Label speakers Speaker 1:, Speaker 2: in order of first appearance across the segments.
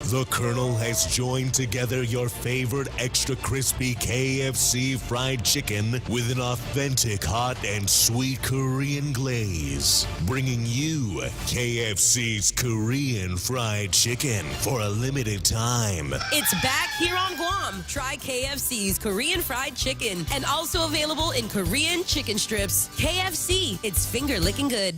Speaker 1: The Colonel has joined together your favorite extra crispy KFC fried chicken with an authentic hot and sweet Korean glaze, bringing you KFC's Korean fried chicken for a limited time.
Speaker 2: It's back here on Guam. Try KFC's Korean fried chicken, and also available in Korean chicken strips. KFC, it's finger licking good.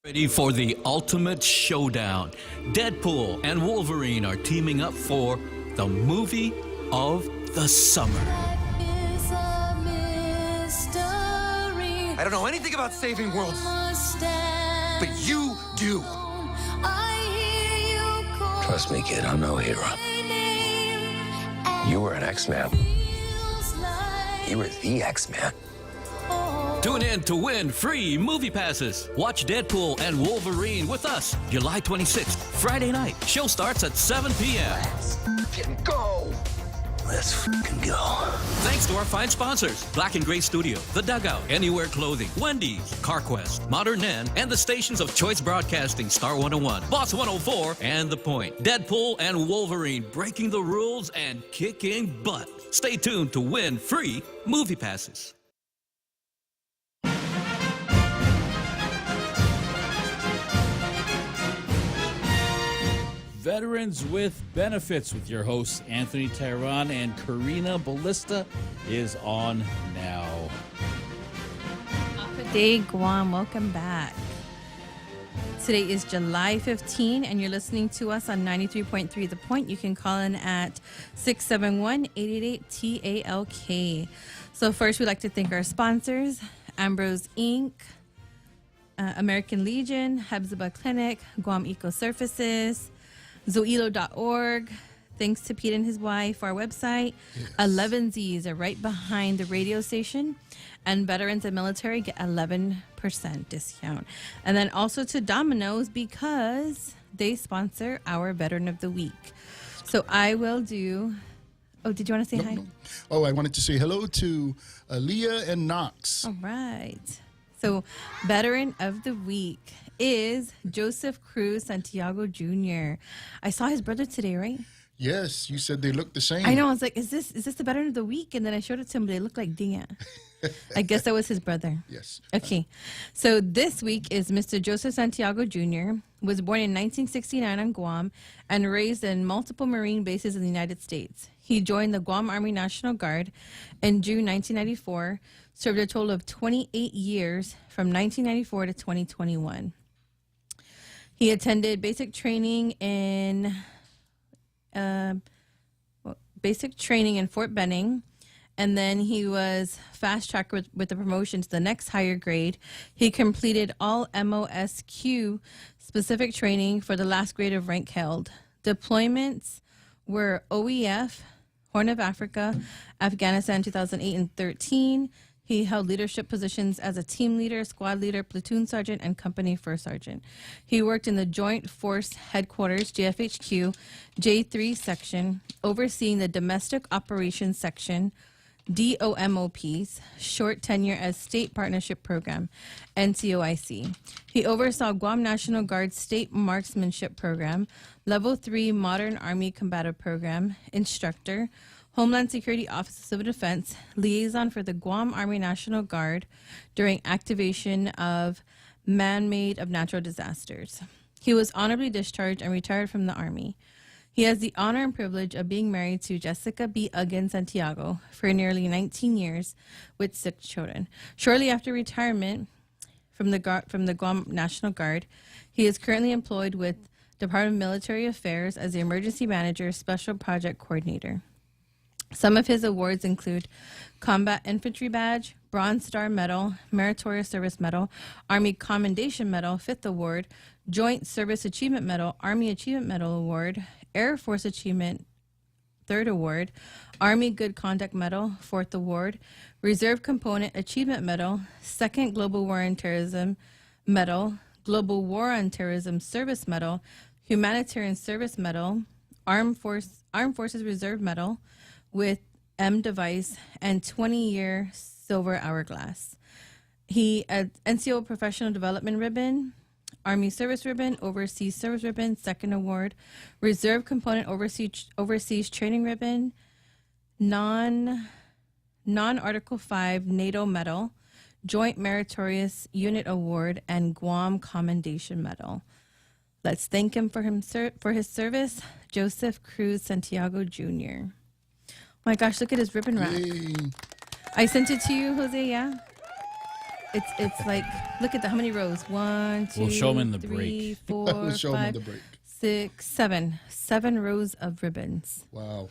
Speaker 3: Ready for the ultimate showdown. Deadpool and Wolverine are teaming up for the movie of the summer.
Speaker 4: I don't know anything about saving worlds, but you do.
Speaker 5: Trust me, kid, I'm no hero. You were an X-Man. You were the X-Man.
Speaker 3: Tune in to win free movie passes. Watch Deadpool and Wolverine with us July 26th, Friday night. Show starts at 7 p.m.
Speaker 5: Let's fucking go. Let's fucking go.
Speaker 3: Thanks to our fine sponsors, Black & Gray Studio, The Dugout, Anywhere Clothing, Wendy's, CarQuest, Modern Nen, and the stations of Choice Broadcasting, Star 101, Boss 104, and The Point. Deadpool and Wolverine breaking the rules and kicking butt. Stay tuned to win free movie passes.
Speaker 6: Veterans with Benefits with your hosts Anthony Tehran and Karina Ballista is on now.
Speaker 7: Day Guam, welcome back. Today is July 15 and you're listening to us on 93.3 The Point. You can call in at 671-888-TALK. So first we'd like to thank our sponsors, Ambrose Inc., American Legion, Hebzibah Clinic, Guam Eco Surfaces, Zoilo.org. Thanks to Pete and his wife. Our website, yes. 11 Z's are right behind the radio station. And veterans and military get 11% discount. And then also to Domino's because they sponsor our Veteran of the Week. So I will do... Oh, did you want to say hi? No.
Speaker 8: Oh, I wanted to say hello to Leah and Knox.
Speaker 7: All right. So Veteran of the Week is Joseph Cruz Santiago Jr. I saw his brother today, right?
Speaker 8: Yes, you said they look the same.
Speaker 7: I know. I was like, is this the Veteran of the Week? And then I showed it to him. They look like Dinga. I guess that was his brother.
Speaker 8: Yes.
Speaker 7: Okay. So this week is Mr. Joseph Santiago Jr. was born in 1969 on Guam and raised in multiple Marine bases in the United States. He joined the Guam Army National Guard in June 1994, served a total of 28 years from 1994 to 2021. He attended basic training in Fort Benning, and then he was fast-tracked with the promotion to the next higher grade. He completed all MOSQ specific training for the last grade of rank held. Deployments were OEF, Horn of Africa, Afghanistan 2008 and 13. He held leadership positions as a team leader, squad leader, platoon sergeant, and company first sergeant. He worked in the Joint Force Headquarters, JFHQ, J3 section, overseeing the Domestic Operations section, DOMOPs, short tenure as State Partnership Program, NCOIC. He oversaw Guam National Guard State Marksmanship Program, Level 3 Modern Army Combative Program, Instructor, Homeland Security Office of Civil Defense, liaison for the Guam Army National Guard during activation of man-made of natural disasters. He was honorably discharged and retired from the Army. He has the honor and privilege of being married to Jessica B. Uggan Santiago for nearly 19 years with 6 children. Shortly after retirement from the Guam National Guard, he is currently employed with Department of Military Affairs as the Emergency Manager, Special Project Coordinator. Some of his awards include Combat Infantry Badge, Bronze Star Medal, Meritorious Service Medal, Army Commendation Medal, 5th Award, Joint Service Achievement Medal, Army Achievement Medal Award, Air Force Achievement, 3rd Award, Army Good Conduct Medal, 4th Award, Reserve Component Achievement Medal, 2nd Global War on Terrorism Medal, Global War on Terrorism Service Medal, Humanitarian Service Medal, Armed Forces Reserve Medal, with M device and 20-year silver hourglass. He NCO Professional Development Ribbon, Army Service Ribbon, Overseas Service Ribbon, second award, Reserve Component Overseas Training Ribbon, non-Article 5 NATO Medal, Joint Meritorious Unit Award, and Guam Commendation Medal. Let's thank him for his service, Joseph Cruz Santiago Jr. My gosh, look at his ribbon rack.
Speaker 8: Yay.
Speaker 7: I sent it to you, Jose, yeah? It's like, look at how many rows? 1, 2,
Speaker 6: We'll show 'em in the
Speaker 7: 3,
Speaker 6: break.
Speaker 7: 4,
Speaker 8: We'll show 'em in
Speaker 7: 5,
Speaker 8: the break.
Speaker 7: 6, 7. 7 rows of ribbons.
Speaker 8: Wow.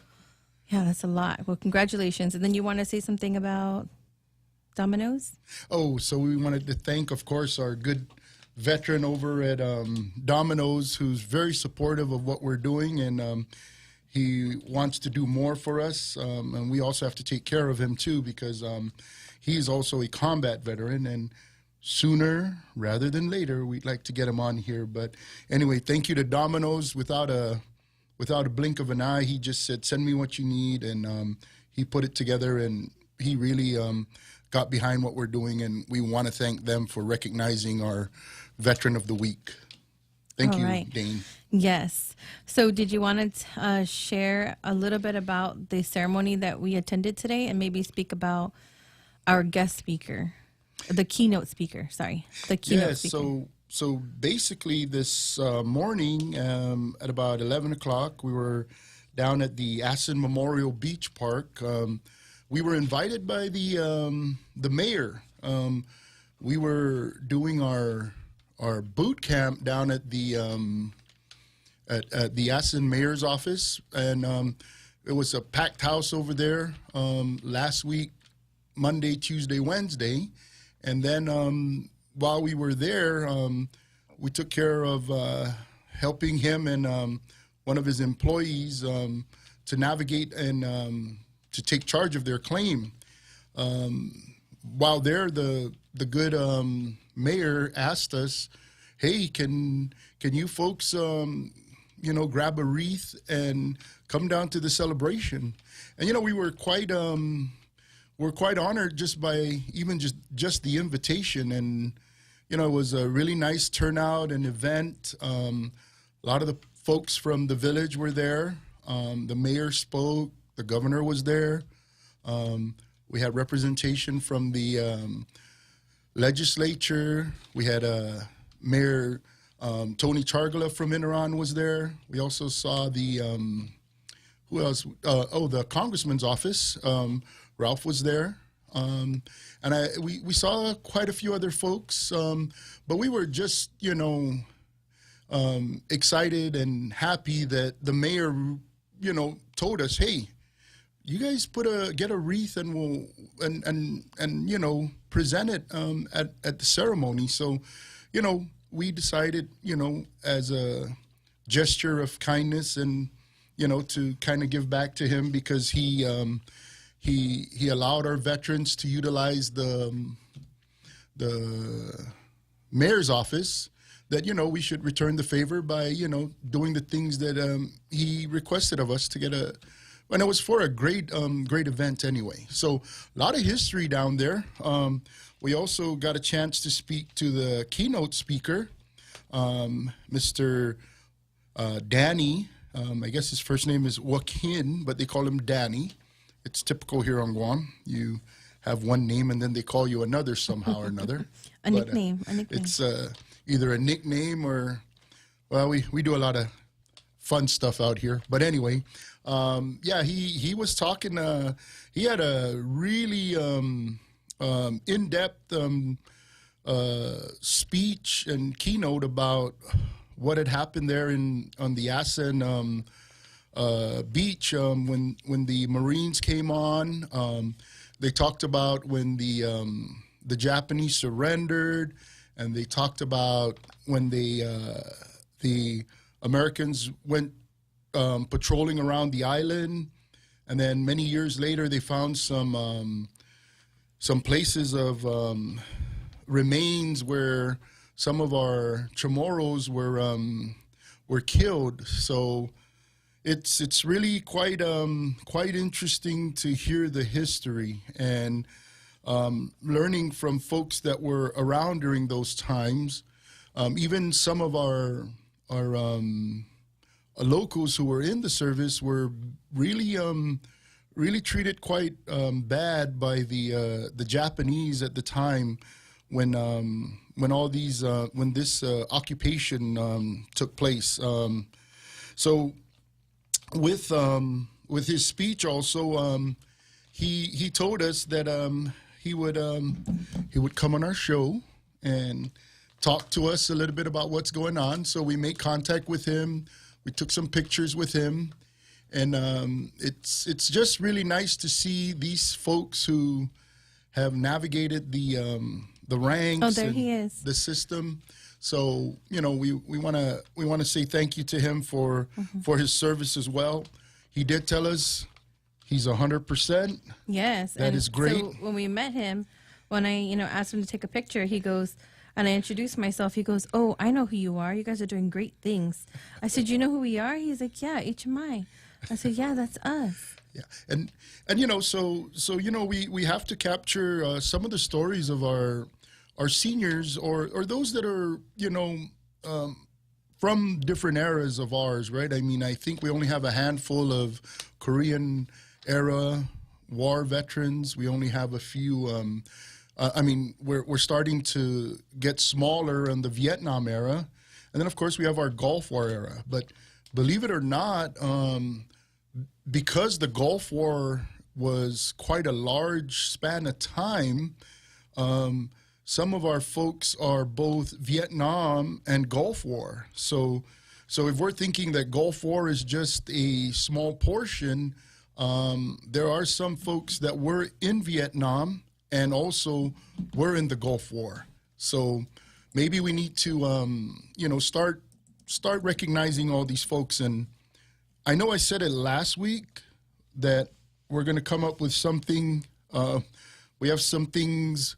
Speaker 7: Yeah, that's a lot. Well, congratulations. And then you want to say something about Domino's?
Speaker 8: Oh, so we wanted to thank, of course, our good veteran over at Domino's, who's very supportive of what we're doing, and he wants to do more for us. And we also have to take care of him, too, because he's also a combat veteran, and sooner rather than later, we'd like to get him on here. But anyway, thank you to Domino's. Without a blink of an eye, he just said, send me what you need, and he put it together, and he really got behind what we're doing, and we want to thank them for recognizing our Veteran of the Week. Thank
Speaker 7: All
Speaker 8: you,
Speaker 7: right.
Speaker 8: Dane.
Speaker 7: Yes. So did you want to share a little bit about the ceremony that we attended today and maybe speak about our guest speaker, the keynote speaker, speaker.
Speaker 8: So basically this morning at about 11 o'clock, we were down at the Assen Memorial Beach Park. We were invited by the mayor. We were doing our boot camp down at the Assen mayor's office, and it was a packed house over there last week, Monday, Tuesday, Wednesday, and then while we were there, we took care of helping him and one of his employees to navigate and to take charge of their claim. While there, the good mayor asked us, "Hey, can you folks, grab a wreath and come down to the celebration?" And we were quite honored just by even just the invitation, and it was a really nice turnout and event. A lot of the folks from the village were there. The mayor spoke. The governor was there. We had representation from the legislature. We had Mayor Tony Chargala from Inaran was there. We also saw the who else? The congressman's office. Ralph was there. And we saw quite a few other folks, but we were just, excited and happy that the mayor, told us, "Hey, you guys get a wreath and we'll present it at the ceremony." So, we decided, as a gesture of kindness and to kind of give back to him, because he allowed our veterans to utilize the mayor's office, that, we should return the favor by, doing the things that he requested of us to get and it was for a great event anyway. So a lot of history down there. We also got a chance to speak to the keynote speaker, Mr. Danny. I guess his first name is Joaquin, but they call him Danny. It's typical here on Guam. You have one name and then they call you another somehow or another.
Speaker 7: A nickname.
Speaker 8: It's either a nickname or, well, we do a lot of fun stuff out here. But anyway, he was talking. He had a really in-depth speech and keynote about what had happened there on the Assen beach when the Marines came on. They talked about when the Japanese surrendered, and they talked about when the Americans went patrolling around the island, and then many years later they found some places of remains where some of our Chamorros were killed. So it's really quite interesting to hear the history, and learning from folks that were around during those times. Even some of our locals who were in the service were really treated quite bad by the Japanese at the time when this occupation took place. So with his speech also, he told us that he would come on our show and talk to us a little bit about what's going on. So we made contact with him. We took some pictures with him, and it's just really nice to see these folks who have navigated the ranks.
Speaker 7: Oh, there he is.
Speaker 8: The system. So we want to say thank you to him for his service as well. He did tell us he's 100%.
Speaker 7: Yes,
Speaker 8: that is great.
Speaker 7: So when we met him, when I asked him to take a picture, he goes. And I introduced myself. He goes, "Oh, I know who you are. You guys are doing great things." I said, "You know who we are?" He's like, "Yeah, HMI." I said, "Yeah, that's us."
Speaker 8: Yeah, and so we have to capture some of the stories of our seniors or those that are from different eras of ours, right? I mean, I think we only have a handful of Korean era war veterans. We only have a few. We're starting to get smaller in the Vietnam era. And then, of course, we have our Gulf War era. But believe it or not, because the Gulf War was quite a large span of time, some of our folks are both Vietnam and Gulf War. So if we're thinking that Gulf War is just a small portion, there are some folks that were in Vietnam and also we're in the Gulf War. So maybe we need to, start recognizing all these folks. And I know I said it last week that we're going to come up with something. We have some things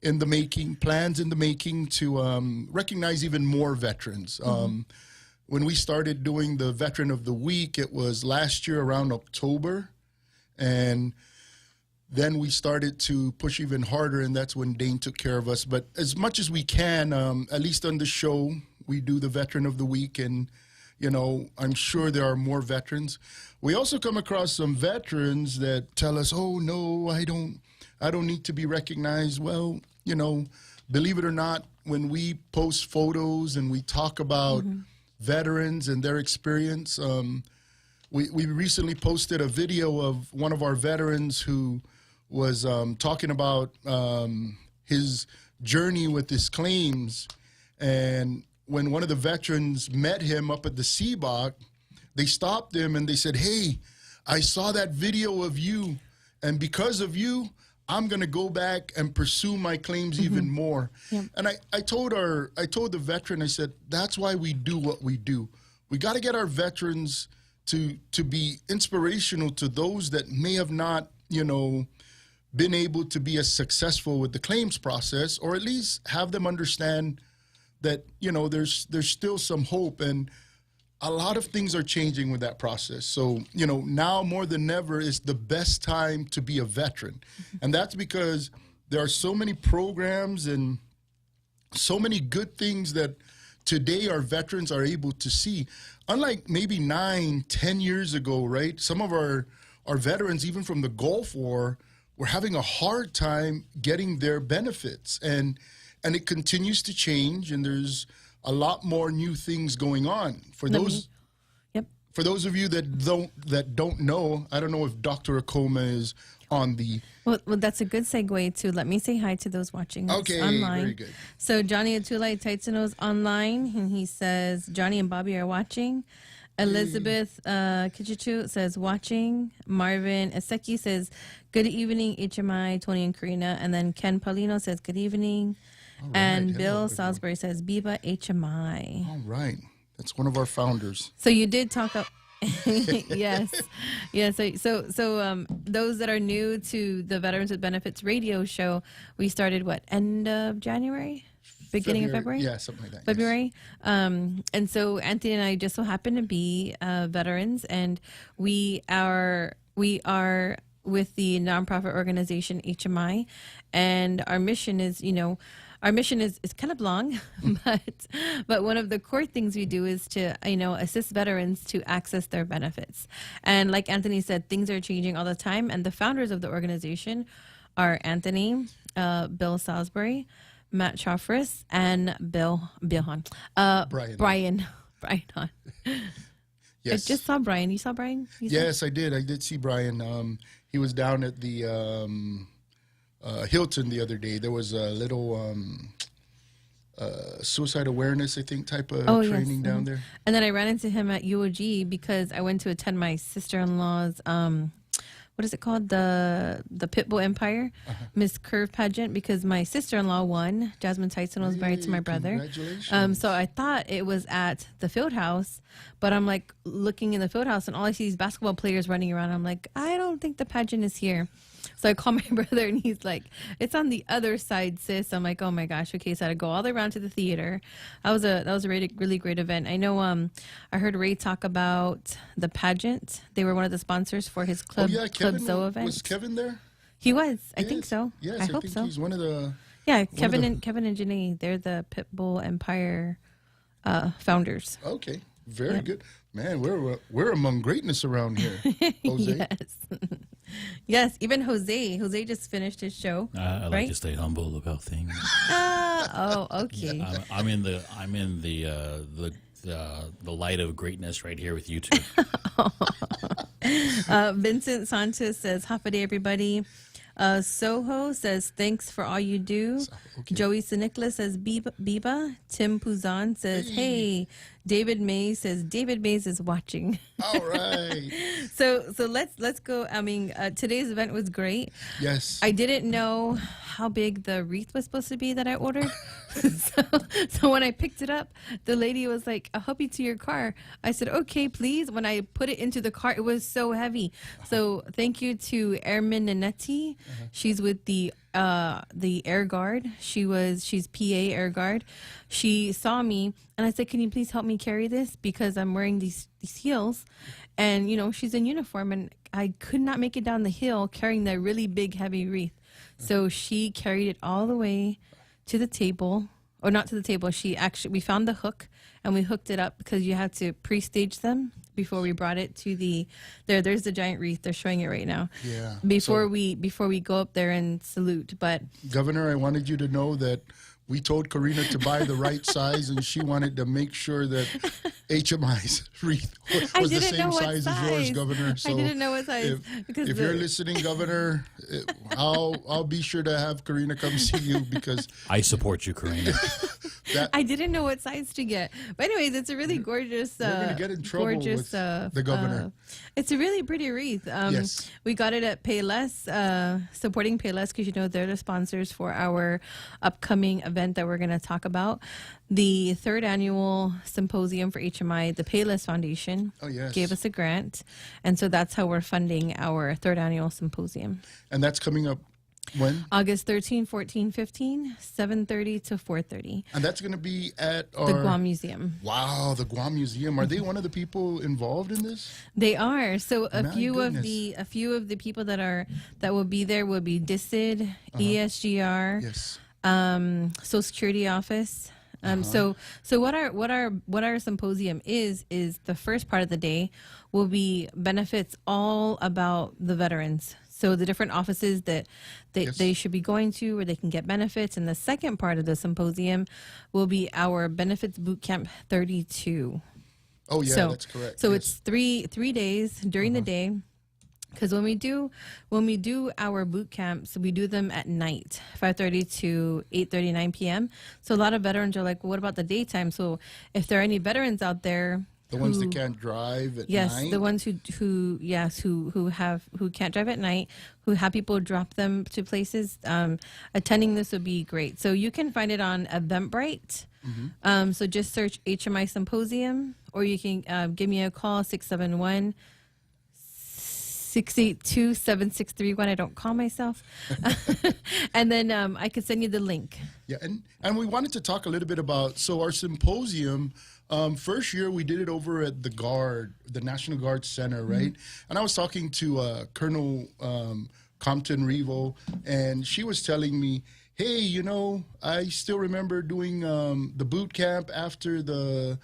Speaker 8: in the making, plans in the making to recognize even more veterans. When we started doing the Veteran of the Week, it was last year around October. And then we started to push even harder, and that's when Dane took care of us. But as much as we can, at least on the show, we do the Veteran of the Week, and, I'm sure there are more veterans. We also come across some veterans that tell us, "Oh, no, I don't need to be recognized." Well, believe it or not, when we post photos and we talk about veterans and their experience, we recently posted a video of one of our veterans who was talking about his journey with his claims. And when one of the veterans met him up at the CBOC, they stopped him and they said, "Hey, I saw that video of you, and because of you, I'm going to go back and pursue my claims even more." Yep. And I told the veteran, I said, that's why we do what we do. We got to get our veterans to be inspirational to those that may have not, been able to be as successful with the claims process, or at least have them understand that, there's still some hope, and a lot of things are changing with that process. So, now more than ever is the best time to be a veteran. And that's because there are so many programs and so many good things that today our veterans are able to see. Unlike maybe 9-10 years ago, right? Some of our veterans, even from the Gulf War, were having a hard time getting their benefits. And it continues to change, and there's a lot more new things going on. For those of you that don't know, I don't know if Dr. Akoma is on the...
Speaker 7: Well, that's a good segue to let me say hi to those watching us online.
Speaker 8: Very good.
Speaker 7: So Johnny Atulai Taitsano's online, and he says Johnny and Bobby are watching. Elizabeth Kichichu says watching. Marvin Eseki says good evening, HMI, Tony and Karina. And then Ken Paulino says good evening. Right. And Bill Salisbury says Biba HMI.
Speaker 8: All right. That's one of our founders.
Speaker 7: So you did talk up. Yes. Yeah. So those that are new to the Veterans with Benefits radio show, we started end of January? Beginning of February?
Speaker 8: Yeah, something like that.
Speaker 7: February. Yes. And so Anthony and I just so happen to be veterans, and we are with the nonprofit organization HMI, and our mission is, our mission is kind of long, but one of the core things we do is to, assist veterans to access their benefits. And like Anthony said, things are changing all the time. And the founders of the organization are Anthony, Bill Salisbury, Matt Chafris, and Bill Hahn. Brian Hahn.
Speaker 8: Yes.
Speaker 7: I just saw Brian. You saw Brian?
Speaker 8: Yes, I did. I did see Brian. He was down at the Hilton the other day. There was a little suicide awareness, I think, type of training down there.
Speaker 7: And then I ran into him at UOG because I went to attend my sister-in-law's, what is it called? The Pitbull Empire, Miss Curve pageant, because my sister-in-law won. Jasmine Tyson was married to my brother.
Speaker 8: Congratulations.
Speaker 7: So I thought it was at the field house, but I'm like looking in the field house and all I see is basketball players running around. I'm like, I don't think the pageant is here. So I call my brother and he's like, it's on the other side, sis. I'm like, oh my gosh. Okay. So I had to go all the way around to the theater. That was a really great event. I know, I heard Ray talk about the pageant. They were one of the sponsors for his Club Zoe event.
Speaker 8: Was Kevin there?
Speaker 7: He was. I think so.
Speaker 8: Yes,
Speaker 7: I hope
Speaker 8: think
Speaker 7: so.
Speaker 8: He's one of the.
Speaker 7: Yeah. Kevin and Janae, they're the Pitbull Empire, founders.
Speaker 8: Okay. Very good. Man, we're among greatness around here, Jose.
Speaker 7: Yes. Yes, even Jose just finished his show.
Speaker 6: I like to stay humble about things.
Speaker 7: Okay.
Speaker 6: I'm in the light of greatness right here with you two.
Speaker 7: Vincent Santos says, "Half a day, everybody." Soho says, "Thanks for all you do."
Speaker 8: Okay.
Speaker 7: Joey Sinicla says, "Biba." Tim Puzan says, "Hey." David Mays says, "David Mays is watching."
Speaker 8: All right.
Speaker 7: So let's go. I mean, today's event was great.
Speaker 8: Yes.
Speaker 7: I didn't know how big the wreath was supposed to be that I ordered. So when I picked it up, the lady was like, "I'll help you to your car." I said, "Okay, please." When I put it into the car, it was so heavy. So thank you to Airman Nanetti. She's with the Air Guard. She's PA Air Guard. She saw me and I said, "Can you please help me carry this? Because I'm wearing these heels." And, she's in uniform and I could not make it down the hill carrying that really big, heavy wreath. So she carried it all the way to the table, or not to the table. We found the hook and we hooked it up because you had to pre-stage them before we brought it to there's the giant wreath. They're showing it right now.
Speaker 8: Yeah.
Speaker 7: Before we go up there and salute. But
Speaker 8: Governor, I wanted you to know that we told Karina to buy the right size, and she wanted to make sure that HMI's wreath was the same size as yours, Governor. So
Speaker 7: I didn't know what size.
Speaker 8: If you're listening, Governor, I'll be sure to have Karina come see you because
Speaker 6: I support you, Karina.
Speaker 7: I didn't know what size to get. But anyways, it's a really gorgeous.
Speaker 8: We're gonna get in trouble with the governor.
Speaker 7: It's a really pretty wreath.
Speaker 8: Yes.
Speaker 7: We got it at Payless, supporting Payless because they're the sponsors for our upcoming event that we're going to talk about. The third annual symposium for HMI, the Payless Foundation, gave us a grant. And so that's how we're funding our third annual symposium.
Speaker 8: And that's coming up when?
Speaker 7: August 13, 14, 15, 7:30 to 4:30.
Speaker 8: And that's going to be at
Speaker 7: the Guam Museum.
Speaker 8: Wow, the Guam Museum. Are they one of the people involved in this?
Speaker 7: They are. So a few
Speaker 8: goodness.
Speaker 7: of the people that will be there will be DISID, ESGR,
Speaker 8: Yes.
Speaker 7: Social Security Office. So what our symposium is the first part of the day will be benefits all about the veterans. So the different offices that they should be going to where they can get benefits. And the second part of the symposium will be our Benefits Bootcamp 32.
Speaker 8: Oh, yeah, that's correct.
Speaker 7: So it's three days during the day. Because when we do our boot camps, we do them at night, 5:30 to 8:30, 9 p.m. So a lot of veterans are like, well, what about the daytime? So if there are any veterans out there,
Speaker 8: the ones that can't drive at night.
Speaker 7: Yes, the ones who can't drive at night, who have people drop them to places. Attending this would be great. So you can find it on Eventbrite. So just search HMI Symposium, or you can give me a call 671 682-7631. I don't call myself. And then I could send you the link.
Speaker 8: Yeah, and we wanted to talk a little bit about, so our symposium, first year we did it over at the National Guard Center, right? And I was talking to Colonel Compton Revo, and she was telling me, hey, you know, I still remember doing the boot camp after the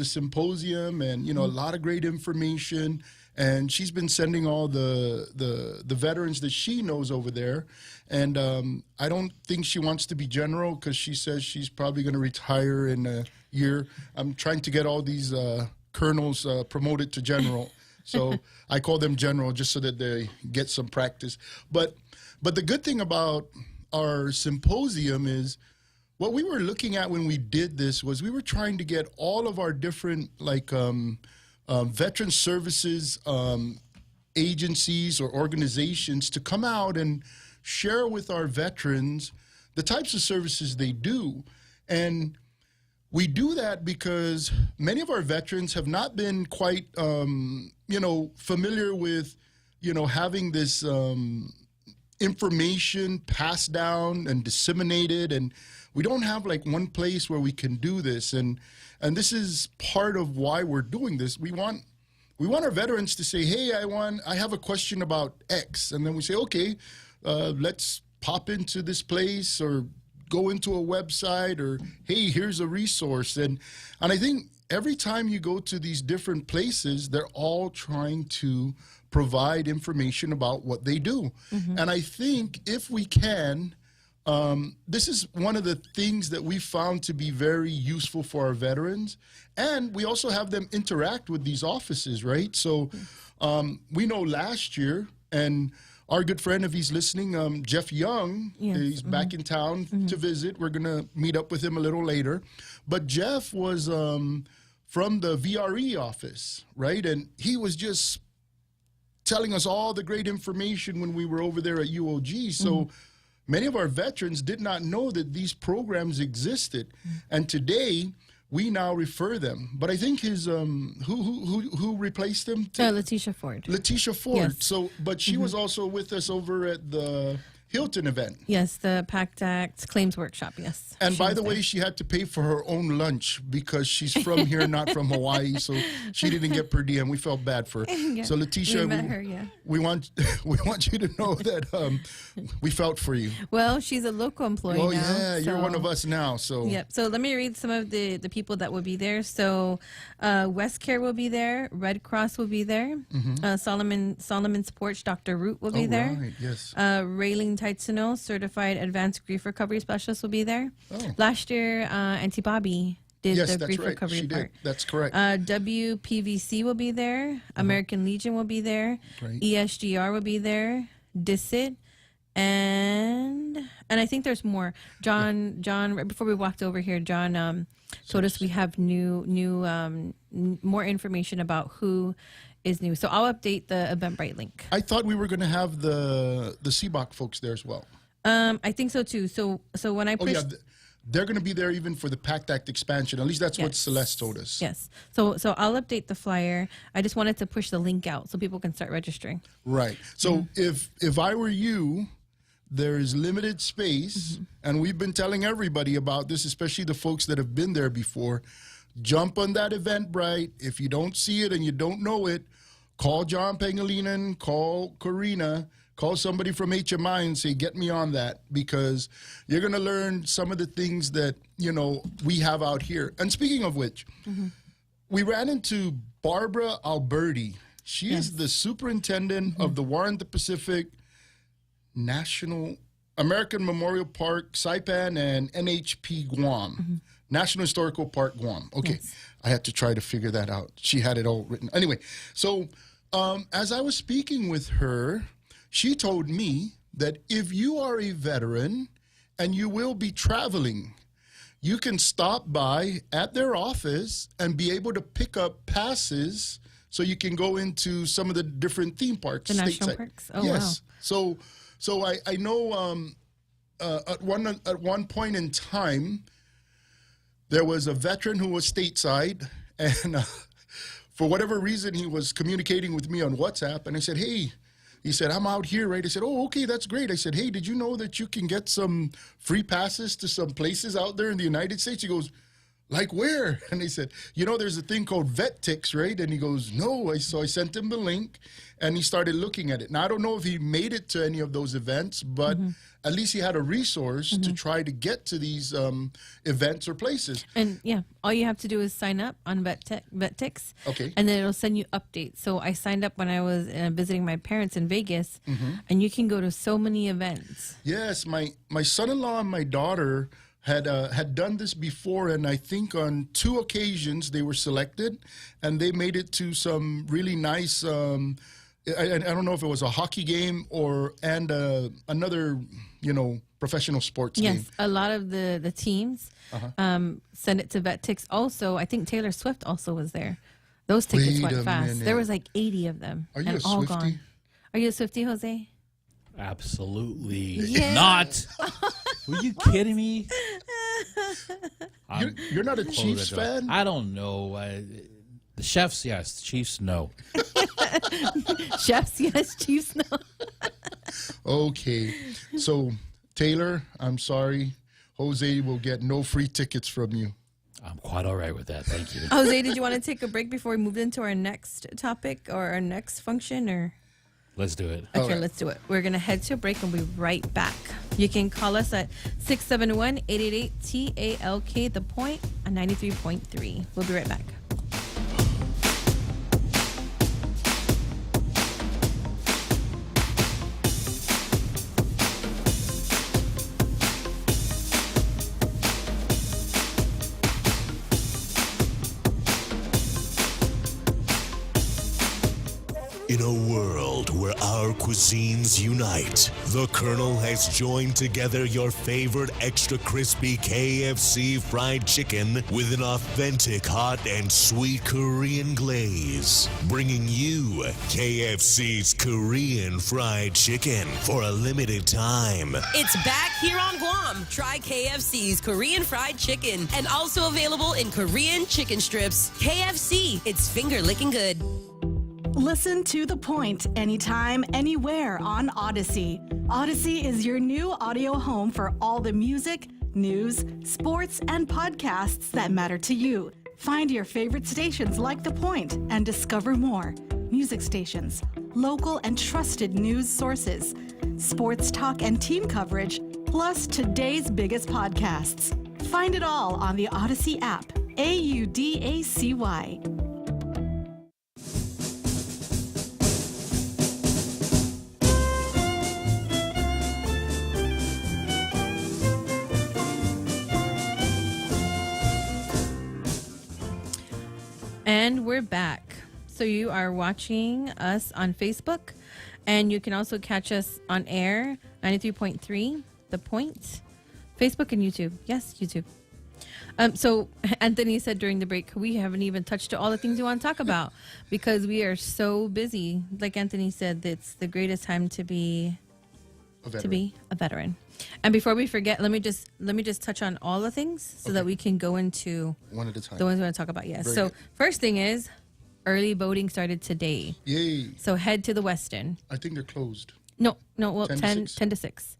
Speaker 8: symposium, and, a lot of great information. And she's been sending all the veterans that she knows over there. And I don't think she wants to be general because she says she's probably going to retire in a year. I'm trying to get all these colonels promoted to general. So I call them general just so that they get some practice. But the good thing about our symposium is what we were looking at when we did this was we were trying to get all of our different veteran services agencies or organizations to come out and share with our veterans the types of services they do. And we do that because many of our veterans have not been quite, familiar with, having this information passed down and disseminated. And we don't have like one place where we can do this. And this is part of why we're doing this. We want our veterans to say, hey, I have a question about X. And then we say, okay, let's pop into this place or go into a website, or hey, here's a resource. And I think every time you go to these different places, they're all trying to provide information about what they do. And I think if we can, this is one of the things that we found to be very useful for our veterans. And we also have them interact with these offices, right? So we know last year, and our good friend, if he's listening, Jeff Young, he's back in town to visit. We're going to meet up with him a little later. But Jeff was from the VRE office, right? And he was just telling us all the great information when we were over there at UOG. So many of our veterans did not know that these programs existed. And today, we now refer them. But I think his who replaced him?
Speaker 7: Letitia Ford.
Speaker 8: Letitia Ford.
Speaker 7: Yes.
Speaker 8: So, but she was also with us over at the Hilton event.
Speaker 7: Yes, the PACT Act Claims Workshop, yes.
Speaker 8: And by the way, she had to pay for her own lunch because she's from here, not from Hawaii, so she didn't get per diem. We felt bad for her.
Speaker 7: Yeah.
Speaker 8: So Letitia, we want you to know that we felt for you.
Speaker 7: Well, she's a local employee now.
Speaker 8: Yeah, you're one of us now. So
Speaker 7: yep. So let me read some of the people that will be there. So West Care will be there. Red Cross will be there. Solomon's Porch, Dr. Root will be there.
Speaker 8: Right, yes.
Speaker 7: Railing Taitsuno, Certified Advanced Grief Recovery Specialist, will be there.
Speaker 8: Oh.
Speaker 7: Last year, Auntie Bobby did the grief recovery
Speaker 8: she
Speaker 7: part.
Speaker 8: did. That's correct.
Speaker 7: WPVC will be there. American Legion will be there.
Speaker 8: Right.
Speaker 7: ESGR will be there. DISIT. And I think there's more. John, right before we walked over here, John told us we have more information about who is new. So I'll update the Eventbrite link.
Speaker 8: I thought we were going to have the CBOC folks there as well.
Speaker 7: I think so too. So when I pushed,
Speaker 8: they're going to be there even for the PACT Act expansion. At least that's what Celeste told us.
Speaker 7: Yes. So I'll update the flyer. I just wanted to push the link out so people can start registering.
Speaker 8: Right. So if I were you, there is limited space, and we've been telling everybody about this, especially the folks that have been there before. Jump on that Eventbrite. If you don't see it and you don't know it, call John Pangilinan, call Karina, call somebody from HMI and say, get me on that, because you're going to learn some of the things that, we have out here. And speaking of which, we ran into Barbara Alberti. She is the superintendent of the War in the Pacific National American Memorial Park, Saipan, and NHP Guam. National Historical Park, Guam. Okay, yes. I had to try to figure that out. She had it all written. Anyway, so as I was speaking with her, she told me that if you are a veteran and you will be traveling, you can stop by at their office and be able to pick up passes so you can go into some of the different theme parks.
Speaker 7: The national parks? Oh,
Speaker 8: yes.
Speaker 7: Wow.
Speaker 8: So I know at one point in time, there was a veteran who was stateside, and for whatever reason, he was communicating with me on WhatsApp, and I said, hey, he said, I'm out here, right? I said, oh, okay, that's great. I said, hey, did you know that you can get some free passes to some places out there in the United States? He goes, like where? And he said, you know, there's a thing called vet ticks, right? And he goes, no. So I sent him the link, and he started looking at it. Now, I don't know if he made it to any of those events, but at least he had a resource to try to get to these events or places.
Speaker 7: And yeah, all you have to do is sign up on VetTix.
Speaker 8: Okay.
Speaker 7: And then it'll send you updates. So I signed up when I was visiting my parents in Vegas, and you can go to so many events.
Speaker 8: Yes, my son-in-law and my daughter had done this before, and I think on 2 occasions they were selected, and they made it to some really nice. I don't know if it was a hockey game and another, professional sports game.
Speaker 7: Yes, a lot of the teams send it to VetTix. Also, I think Taylor Swift also was there. Those tickets went fast.
Speaker 8: minute.
Speaker 7: There was like 80 of them.
Speaker 8: Are you
Speaker 7: and
Speaker 8: a
Speaker 7: all
Speaker 8: Swiftie?
Speaker 7: gone. Are you a Swiftie, Jose?
Speaker 6: Absolutely
Speaker 7: Yes.
Speaker 6: not. Were you kidding me?
Speaker 8: You're not a Chiefs fan?
Speaker 6: I don't know. The Chefs, yes. Chiefs, no.
Speaker 7: Chefs, yes. Chiefs, no.
Speaker 8: Okay. So, Taylor, I'm sorry. Jose will get no free tickets from you.
Speaker 6: I'm quite all right with that. Thank you.
Speaker 7: Jose, did you want to take a break before we move into our next topic or our next function, or?
Speaker 6: Let's do it.
Speaker 7: Okay,
Speaker 8: right.
Speaker 7: let's do it. We're going to head to a break and we'll be right back. You can call us at 671-888-TALK, The Point, on 93.3. We'll be right back.
Speaker 1: In a world where our cuisines unite, the Colonel has joined together your favorite extra crispy KFC fried chicken with an authentic hot and sweet Korean glaze, bringing you KFC's Korean fried chicken for a limited time.
Speaker 2: It's back here on Guam. Try KFC's Korean fried chicken, and also available in Korean chicken strips. KFC, it's finger licking good.
Speaker 9: Listen to The Point anytime, anywhere on Odyssey. Odyssey is your new audio home for all the music, news, sports, and podcasts that matter to you. Find your favorite stations like The Point and discover more. Music stations, local and trusted news sources, sports talk and team coverage, plus today's biggest podcasts. Find it all on the Odyssey app. AUDACY.
Speaker 7: And we're back. So you are watching us on Facebook, and you can also catch us on air, 93.3, The Point, Facebook and YouTube. Yes, YouTube. So Anthony said during the break, we haven't even touched all the things we want to talk about because we are so busy. Like Anthony said, it's the greatest time to be a veteran. And before we forget, let me just touch on all the things so that we can go into
Speaker 8: One at a time.
Speaker 7: the ones we want to talk about. Yes.
Speaker 8: Very
Speaker 7: So
Speaker 8: good.
Speaker 7: first thing is early voting started today.
Speaker 8: Yay.
Speaker 7: So head to the Westin.
Speaker 8: I think they're closed.
Speaker 7: No, well,
Speaker 8: 10 to
Speaker 7: 10
Speaker 8: 6?
Speaker 7: to 6.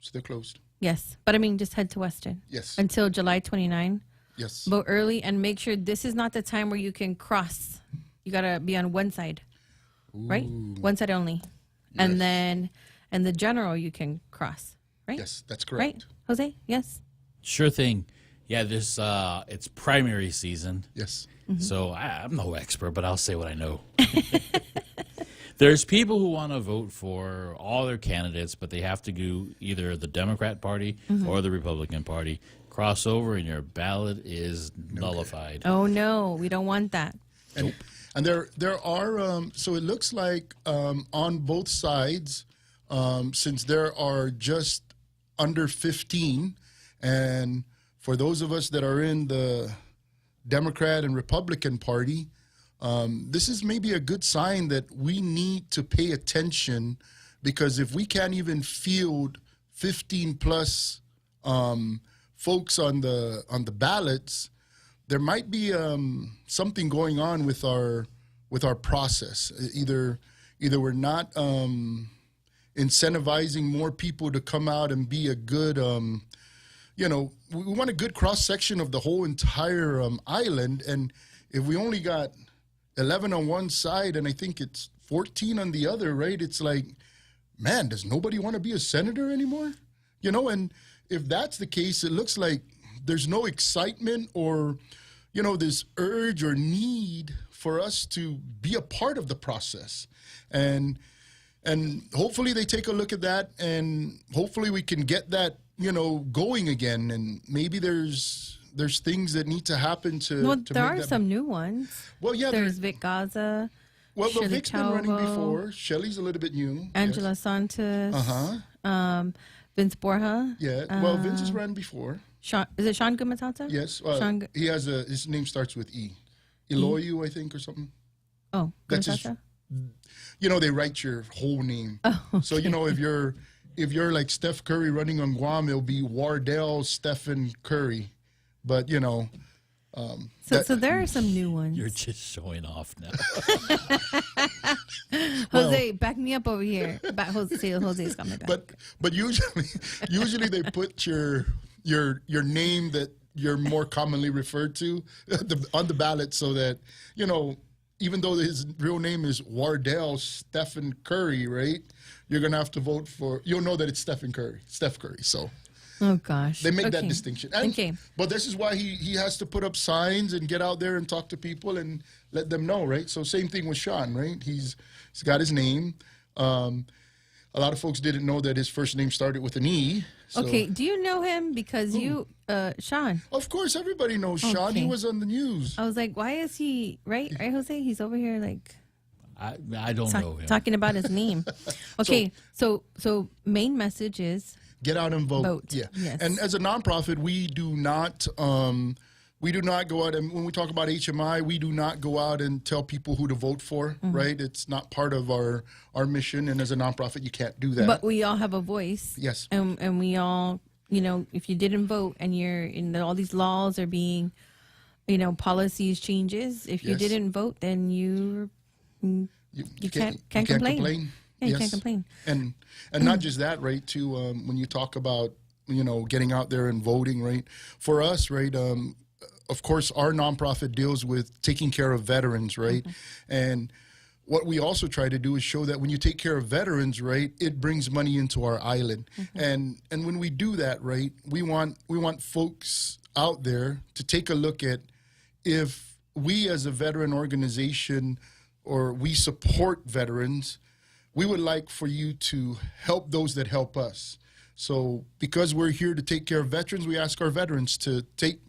Speaker 8: So they're closed.
Speaker 7: Yes. But I mean, just head to Westin.
Speaker 8: Yes.
Speaker 7: Until July 29.
Speaker 8: Yes.
Speaker 7: Vote early and make sure this is not the time where you can cross. You got to be on one side, right? One side only. And
Speaker 8: Yes.
Speaker 7: then in the general, you can cross, right?
Speaker 8: Yes, that's
Speaker 7: Right?
Speaker 8: correct.
Speaker 7: Jose? Yes?
Speaker 6: Sure thing. Yeah, this it's primary season.
Speaker 8: Yes.
Speaker 6: So I'm no expert, but I'll say what I know. There's people who want to vote for all their candidates, but they have to do either the Democrat Party or the Republican Party. Cross over and your ballot is nullified.
Speaker 7: Oh, no. We don't want that.
Speaker 8: And there are so it looks like on both sides, since there are just under 15, and for those of us that are in the Democrat and Republican Party, this is maybe a good sign that we need to pay attention, because if we can't even field 15 plus folks on the ballots, there might be something going on with our process. Either we're not incentivizing more people to come out and be a good, we want a good cross section of the whole entire island. And if we only got 11 on one side and I think it's 14 on the other, right? It's like, man, does nobody want to be a senator anymore? And if that's the case, it looks like there's no excitement or, this urge or need for us to be a part of the process. And hopefully they take a look at that, and hopefully we can get that, going again. And maybe there's things that need to happen to.
Speaker 7: Well,
Speaker 8: to
Speaker 7: there
Speaker 8: make
Speaker 7: are
Speaker 8: that.
Speaker 7: some new ones.
Speaker 8: Well, yeah,
Speaker 7: there's Vic Gaza.
Speaker 8: Well,
Speaker 7: Shelley
Speaker 8: Vic's been running
Speaker 7: Calvo,
Speaker 8: before. Shelley's a little bit new.
Speaker 7: Angela
Speaker 8: Yes.
Speaker 7: Santos.
Speaker 8: Uh-huh.
Speaker 7: Vince Borja.
Speaker 8: Yeah. Well, Vince has ran before.
Speaker 7: Is it Sean Gumatata?
Speaker 8: Yes.
Speaker 7: Sean,
Speaker 8: he has his name starts with E. Eloyu, I think, or something.
Speaker 7: oh,
Speaker 8: That's his,
Speaker 7: Gumatata?
Speaker 8: they write your whole name.
Speaker 7: Oh, okay.
Speaker 8: So, if you're like Steph Curry running on Guam, it'll be Wardell Stephen Curry. But,
Speaker 7: So there are some new ones.
Speaker 6: You're just showing off now.
Speaker 7: Jose, back me up over here. Jose's coming back.
Speaker 8: But usually they put your name that you're more commonly referred to on the ballot, so that even though his real name is Wardell Stephen Curry, right? You're gonna have to vote for. You'll know that it's Steph Curry. So.
Speaker 7: Oh gosh.
Speaker 8: They make that
Speaker 7: Okay.
Speaker 8: distinction. And,
Speaker 7: Okay.
Speaker 8: But this is why he has to put up signs and get out there and talk to people and let them know, right? So same thing with Sean, right? He's got his name. A lot of folks didn't know that his first name started with an E. So.
Speaker 7: Okay, do you know him? Because Sean.
Speaker 8: Of course, everybody knows Sean.
Speaker 7: Okay.
Speaker 8: He was on the news.
Speaker 7: I was like, why is he, right, Jose? He's over here like
Speaker 6: I don't know him.
Speaker 7: talking about his name. Okay, so main message is
Speaker 8: Get out and vote.
Speaker 7: Vote,
Speaker 8: Yeah.
Speaker 7: yes.
Speaker 8: And as a nonprofit, we do not go out, and when we talk about HMI, we do not go out and tell people who to vote for, right? It's not part of our mission, and as a nonprofit, you can't do that.
Speaker 7: but we all have a voice.
Speaker 8: Yes.
Speaker 7: And we all, if you didn't vote and you're in all these laws are being, policies changes. If you
Speaker 8: Yes.
Speaker 7: didn't vote, then you can't complain.
Speaker 8: complain.
Speaker 7: Yeah, you
Speaker 8: Yes.
Speaker 7: can't complain.
Speaker 8: And not just that, right? Too, when you talk about getting out there and voting, right? For us, right? Of course, our nonprofit deals with taking care of veterans, right? And what we also try to do is show that when you take care of veterans, right, it brings money into our island. And when we do that, right, we want folks out there to take a look at if we as a veteran organization or we support veterans, we would like for you to help those that help us. So because we're here to take care of veterans, we ask our veterans to take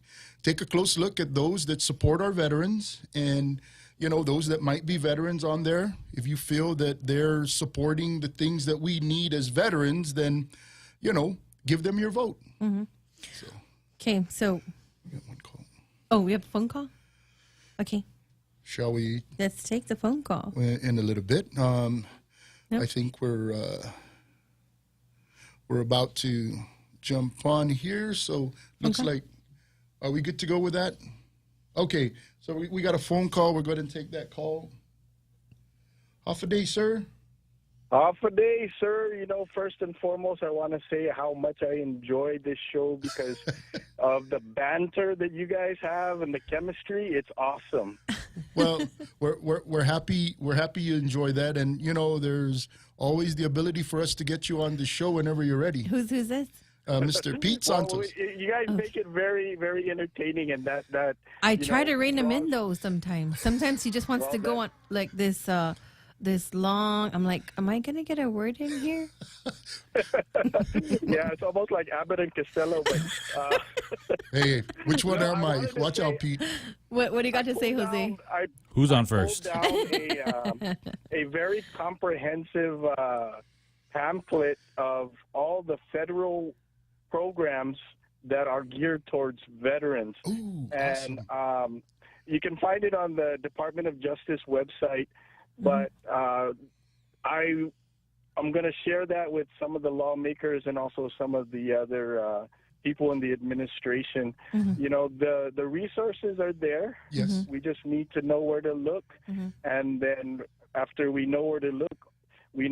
Speaker 8: a close look at those that support our veterans and, those that might be veterans on there. If you feel that they're supporting the things that we need as veterans, then, give them your vote.
Speaker 7: Okay, so.
Speaker 8: We got one call.
Speaker 7: Oh, we have a phone call? Okay,
Speaker 8: Shall we
Speaker 7: let's take the phone call.
Speaker 8: in a little bit?
Speaker 7: Yep.
Speaker 8: I think we're about to jump on here. So looks like, are we good to go with that? Okay, so we got a phone call. We're going to take that call. Half a day, sir.
Speaker 10: Half a day, sir. First and foremost, I want to say how much I enjoy this show because of the banter that you guys have and the chemistry. It's awesome.
Speaker 8: Well, we're happy. We're happy you enjoy that, and there's always the ability for us to get you on the show whenever you're ready.
Speaker 7: Who's this?
Speaker 8: Mr. Pete Santos.
Speaker 10: Well, you guys make it very, very entertaining, and that
Speaker 7: I try to rein him in
Speaker 10: draws-
Speaker 7: though sometimes. Sometimes he just wants to go on like this long. I'm like, am I gonna get a word in here?
Speaker 10: Yeah, it's almost like Abbott and Costello. But
Speaker 8: Hey, which one am I?
Speaker 10: wanted to
Speaker 8: Watch
Speaker 10: say-
Speaker 8: out, Pete.
Speaker 7: What do you got to say, Jose?
Speaker 6: Who's on
Speaker 10: I pulled
Speaker 6: first?
Speaker 10: down a very comprehensive pamphlet of all the federal programs that are geared towards veterans.
Speaker 8: Ooh,
Speaker 10: And
Speaker 8: awesome.
Speaker 10: you can find it on the Department of Justice website. But I'm going to share that with some of the lawmakers and also some of the other people in the administration. You know, the resources are there.
Speaker 8: Yes.
Speaker 10: We just need to know where to look, and then after we know where to look, we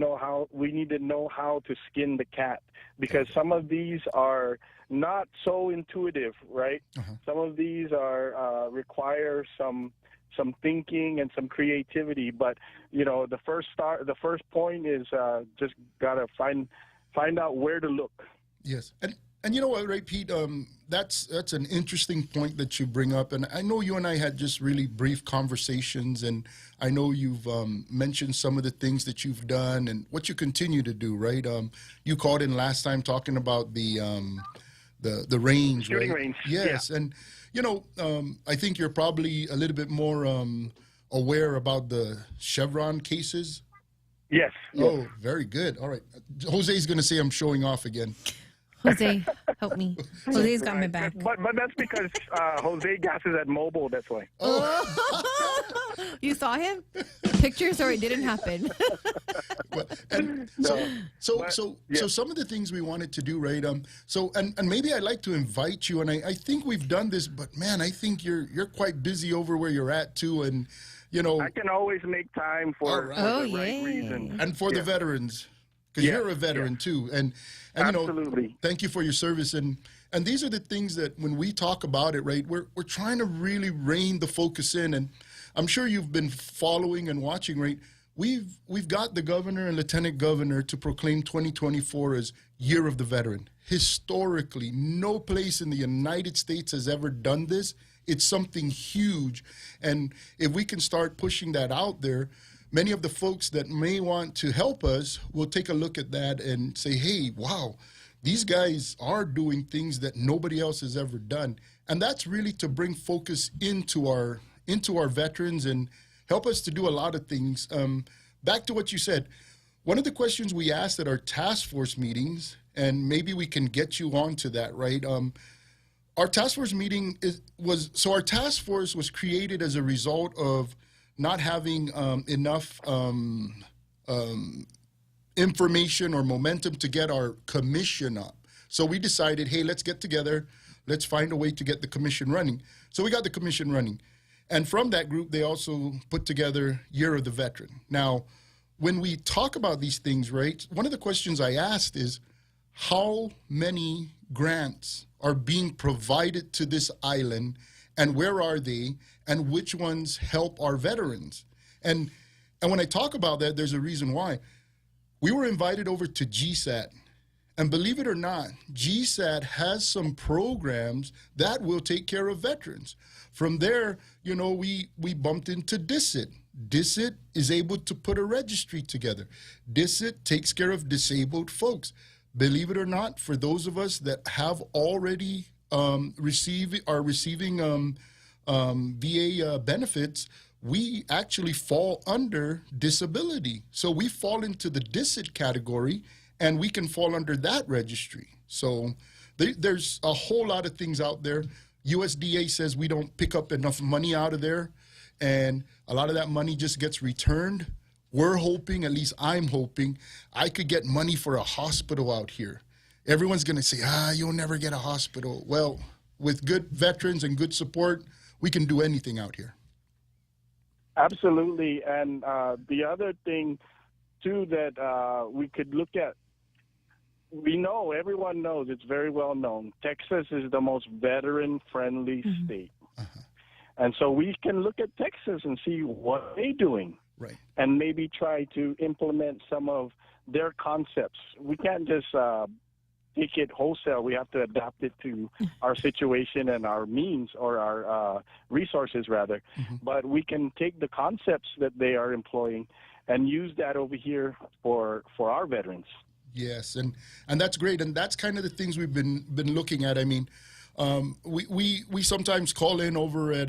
Speaker 10: need to know how to skin the cat, because some of these are not so intuitive, right? Some of these are require some thinking and some creativity, but you know, the first point is just gotta find out where to look.
Speaker 8: Yes, and you know what, right, Pete? That's an interesting point that you bring up, and I know you and I had just really brief conversations, and I know you've mentioned some of the things that you've done and what you continue to do, right? You called in last time talking about the range,
Speaker 10: shooting
Speaker 8: right?
Speaker 10: range.
Speaker 8: Yes, and you know, I think you're probably a little bit more aware about the Chevron cases.
Speaker 10: Yes.
Speaker 8: Oh, very good. All right, Jose's going to say I'm showing off again.
Speaker 7: Jose, help me. Jose's got my back.
Speaker 10: But that's because Jose gasses at Mobile. That's why.
Speaker 7: You saw him? Pictures, or it didn't happen.
Speaker 8: Well, and so some of the things we wanted to do, right? So maybe I'd like to invite you, and I think we've done this, but man, I think you're quite busy over where you're at too, and you know,
Speaker 10: I can always make time for the right reason.
Speaker 8: And for the veterans, because you're a veteran too, and
Speaker 10: absolutely.
Speaker 8: You know, thank you for your service, and these are the things that when we talk about it, right, we're trying to really rein the focus in, and I'm sure you've been following and watching, right? We've got the governor and lieutenant governor to proclaim 2024 as Year of the Veteran. Historically, no place in the United States has ever done this. It's something huge, and if we can start pushing that out there, many of the folks that may want to help us will take a look at that and say, hey, wow, these guys are doing things that nobody else has ever done. And that's really to bring focus into our veterans and help us to do a lot of things. Back to what you said, one of the questions we asked at our task force meetings, and maybe we can get you onto that, right? Our task force meeting our task force was created as a result of not having enough information or momentum to get our commission up. So we decided, hey, let's get together. Let's find a way to get the commission running. So we got the commission running. And from that group, they also put together Year of the Veteran. Now, when we talk about these things, right, one of the questions I asked is, how many grants are being provided to this island, and where are they, and which ones help our veterans? And when I talk about that, there's a reason why. We were invited over to GSAT, and believe it or not, GSAT has some programs that will take care of veterans. From there, you know, we bumped into DISIT. DISIT is able to put a registry together. DISIT takes care of disabled folks. Believe it or not, for those of us that have already receiving VA benefits, we actually fall under disability. So we fall into the DISIT category, and we can fall under that registry. So there's a whole lot of things out there. USDA says we don't pick up enough money out of there, and a lot of that money just gets returned. We're hoping, at least I'm hoping, I could get money for a hospital out here. Everyone's going to say, you'll never get a hospital. Well, with good veterans and good support, we can do anything out here.
Speaker 10: Absolutely. And the other thing, too, that we could look at, everyone knows, it's very well known, Texas is the most veteran-friendly state. And so we can look at Texas and see what they're doing.
Speaker 8: Right.
Speaker 10: And maybe try to implement some of their concepts. We can't just take it wholesale. We have to adapt it to our situation and our means, or our resources, rather. But we can take the concepts that they are employing and use that over here for our veterans.
Speaker 8: Yes, and that's great. And that's kind of the things we've been looking at. I mean, we sometimes call in over at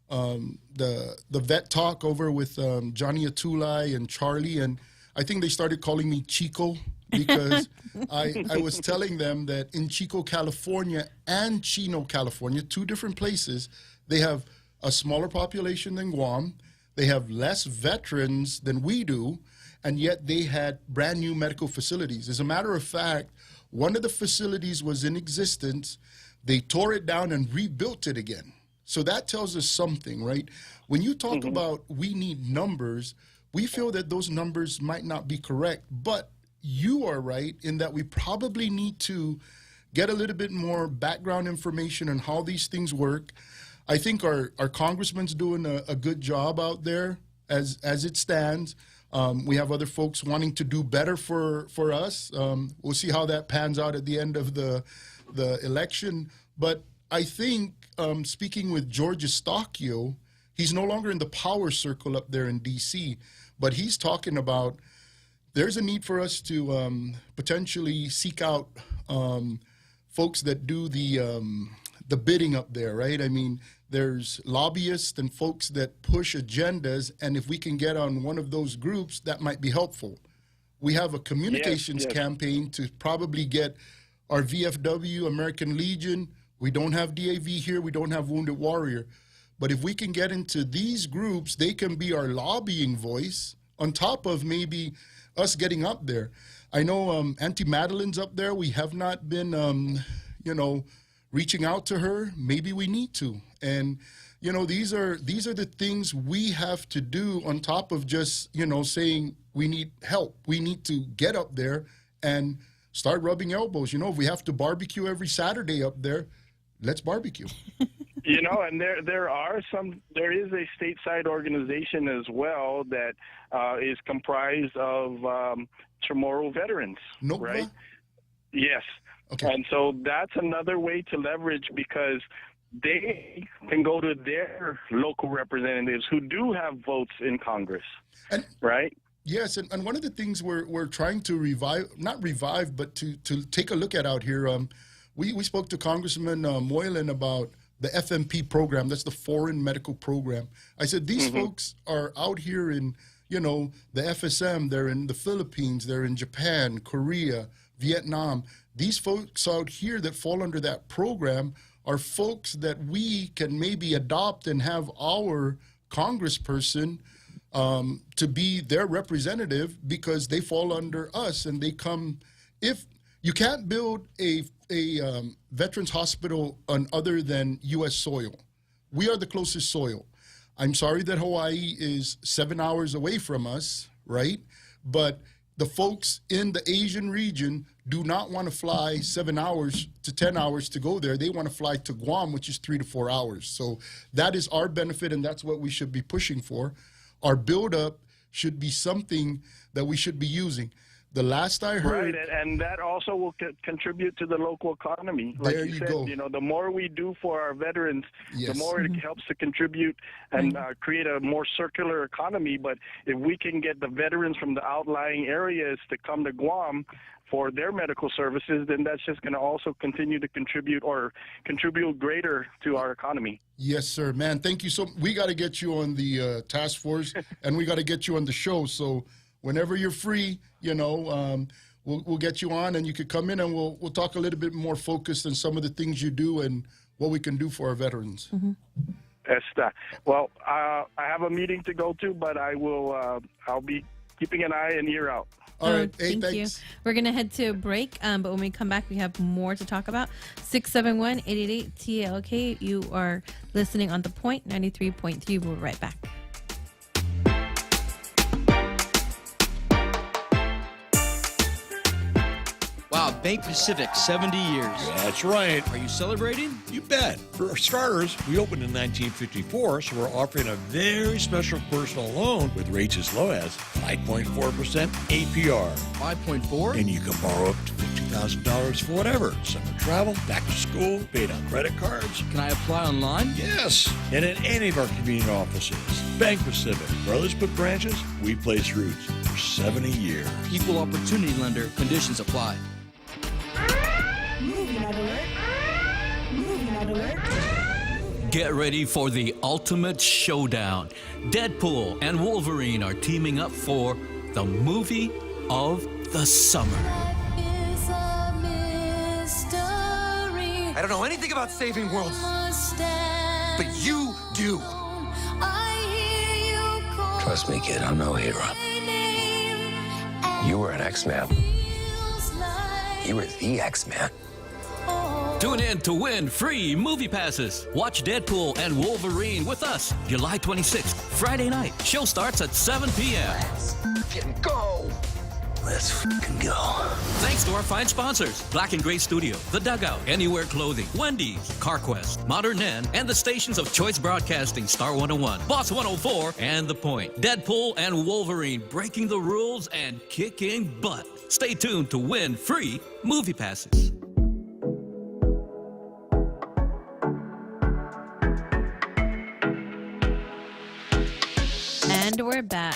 Speaker 8: the Vet Talk over with Johnny Atulai and Charlie, and I think they started calling me Chico because I was telling them that in Chico, California and Chino, California, two different places, they have a smaller population than Guam, they have less veterans than we do, and yet they had brand new medical facilities. As a matter of fact, one of the facilities was in existence. They tore it down and rebuilt it again. So that tells us something, right? When you talk about we need numbers, we feel that those numbers might not be correct, but you are right in that we probably need to get a little bit more background information on how these things work. I think our congressman's doing a good job out there as it stands. We have other folks wanting to do better for us. We'll see how that pans out at the end of the election. But I think, speaking with George Estacchio, he's no longer in the power circle up there in D.C., but he's talking about there's a need for us to potentially seek out folks that do the bidding up there, right? I mean, there's lobbyists and folks that push agendas, and if we can get on one of those groups, that might be helpful. We have a communications campaign to probably get our VFW, American Legion. We don't have DAV here. We don't have Wounded Warrior. But if we can get into these groups, they can be our lobbying voice on top of maybe us getting up there. I know Auntie Madeline's up there. We have not been, reaching out to her. Maybe we need to. And, these are the things we have to do on top of just, saying we need help. We need to get up there and start rubbing elbows. If we have to barbecue every Saturday up there, let's barbecue.
Speaker 10: And there is a stateside organization as well that is comprised of Chamorro veterans, right? Yes.
Speaker 8: Okay.
Speaker 10: And so that's another way to leverage, because they can go to their local representatives who do have votes in Congress, right?
Speaker 8: Yes, and one of the things we're trying to not revive, but to take a look at out here, we spoke to Congressman Moylan about the FMP program. That's the Foreign Medical Program. I said, these folks are out here in, the FSM. They're in the Philippines. They're in Japan, Korea, Vietnam. These folks out here that fall under that program are folks that we can maybe adopt and have our congressperson to be their representative, because they fall under us and they come. If you can't build a veterans hospital on other than U.S. soil, we are the closest soil. I'm sorry that Hawaii is 7 hours away from us, right? But the folks in the Asian region do not want to fly 7 hours to 10 hours to go there. They want to fly to Guam, which is 3 to 4 hours. So that is our benefit, and that's what we should be pushing for. Our buildup should be something that we should be using. The last I heard...
Speaker 10: Right, and that also will contribute to the local economy. Like
Speaker 8: there you
Speaker 10: said,
Speaker 8: go.
Speaker 10: The more we do for our veterans,
Speaker 8: Yes.
Speaker 10: the more it helps to contribute and create a more circular economy. But if we can get the veterans from the outlying areas to come to Guam for their medical services, then that's just going to also continue to contribute greater to our economy.
Speaker 8: Yes, sir. Man, thank you so much. We got to get you on the task force, and we got to get you on the show. So whenever you're free, we'll get you on, and you could come in, and we'll talk a little bit more focused on some of the things you do and what we can do for our veterans.
Speaker 10: Well, I have a meeting to go to, but I'll be keeping an eye and ear out.
Speaker 8: All right.
Speaker 7: Hey, thank you. We're going to head to a break, but when we come back, we have more to talk about. 671-888-TLK. You are listening on The Point, 93.3. We'll be right back.
Speaker 11: Wow, Bank Pacific, 70 years.
Speaker 12: That's right.
Speaker 11: Are you celebrating?
Speaker 12: You bet. For starters, we opened in 1954, so we're offering a very special personal loan with rates as low as 5.4% APR.
Speaker 11: 5.4?
Speaker 12: And you can borrow up to $50,000 for whatever. Summer travel, back to school, paid on credit cards.
Speaker 11: Can I apply online?
Speaker 12: Yes. And at any of our convenient offices. Bank Pacific. Where others put branches, we place roots for 70 years.
Speaker 11: Equal opportunity lender. Conditions apply.
Speaker 9: Movie Night Alert. Movie Night Alert.
Speaker 3: Get ready for the ultimate showdown. Deadpool and Wolverine are teaming up for the movie of the summer.
Speaker 4: I don't know anything about saving worlds, but you do.
Speaker 5: Trust me, kid, I'm no hero. You were an X-Man. You were the X-Man.
Speaker 3: Tune in to win free movie passes. Watch Deadpool and Wolverine with us July 26th, Friday night. Show starts at 7 p.m.
Speaker 5: Let's fucking go. Let's fucking go.
Speaker 3: Thanks to our fine sponsors, Black and Gray Studio, The Dugout, Anywhere Clothing, Wendy's, CarQuest, Modern N, and the stations of Choice Broadcasting, Star 101, Boss 104, and The Point. Deadpool and Wolverine breaking the rules and kicking butt. Stay tuned to win free movie passes.
Speaker 7: And we're back.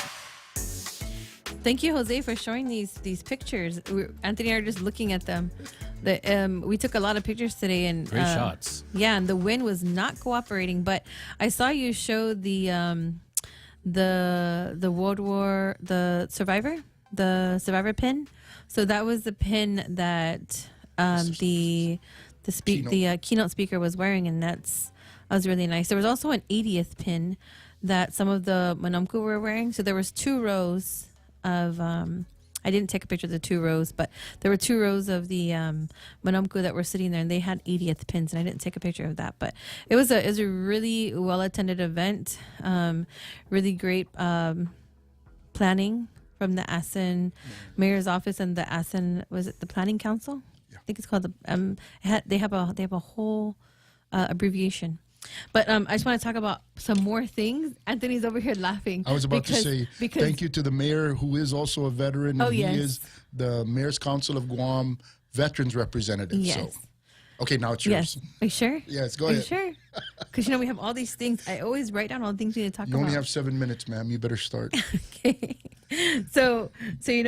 Speaker 7: Thank you, Jose, for showing these pictures. Anthony and I are just looking at them. We took a lot of pictures today, and
Speaker 6: Great shots.
Speaker 7: Yeah, and the wind was not cooperating. But I saw you show the World War, the survivor pin. So that was the pin that the keynote speaker was wearing, and that was really nice. There was also an 80th pin that some of the Manumku were wearing. So there was 2 rows of I didn't take a picture of the 2 rows, but there were 2 rows of the Manumku that were sitting there, and they had 80th pins, and I didn't take a picture of that. But it was a really well attended event, really great planning from the Assen Mayor's office and the Assen, was it the Planning Council? Yeah. I think it's called the they have a whole abbreviation. But I just want to talk about some more things. Anthony's over here laughing.
Speaker 8: I was about to say thank you to the mayor, who is also a veteran.
Speaker 7: Oh, yes.
Speaker 8: He is the Mayor's Council of Guam Veterans Representative.
Speaker 7: Yes.
Speaker 8: So, okay, now it's yours.
Speaker 7: Yes. Are you sure?
Speaker 8: Yes, go
Speaker 7: Are
Speaker 8: ahead.
Speaker 7: you sure? Because, we have all these things. I always write down all the things we need to talk
Speaker 8: You
Speaker 7: about.
Speaker 8: only have 7 minutes, ma'am. You better start.
Speaker 7: Okay. So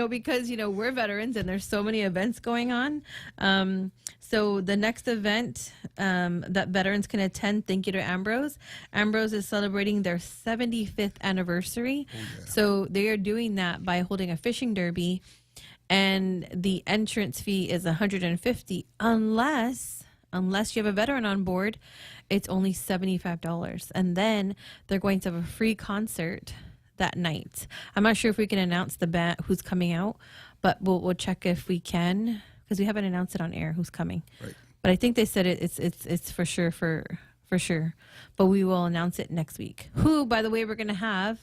Speaker 7: because we're veterans and there's so many events going on. So the next event that veterans can attend, thank you to Ambrose. Ambrose is celebrating their 75th anniversary. Oh, yeah. So they are doing that by holding a fishing derby, and the entrance fee is $150 unless you have a veteran on board. It's only $75, and then they're going to have a free concert that night. I'm not sure if we can announce the band who's coming out, but we'll check if we can, because we haven't announced it on air who's coming. Right. But I think they said it's for sure for sure. But we will announce it next week. Who, by the way, we're going to have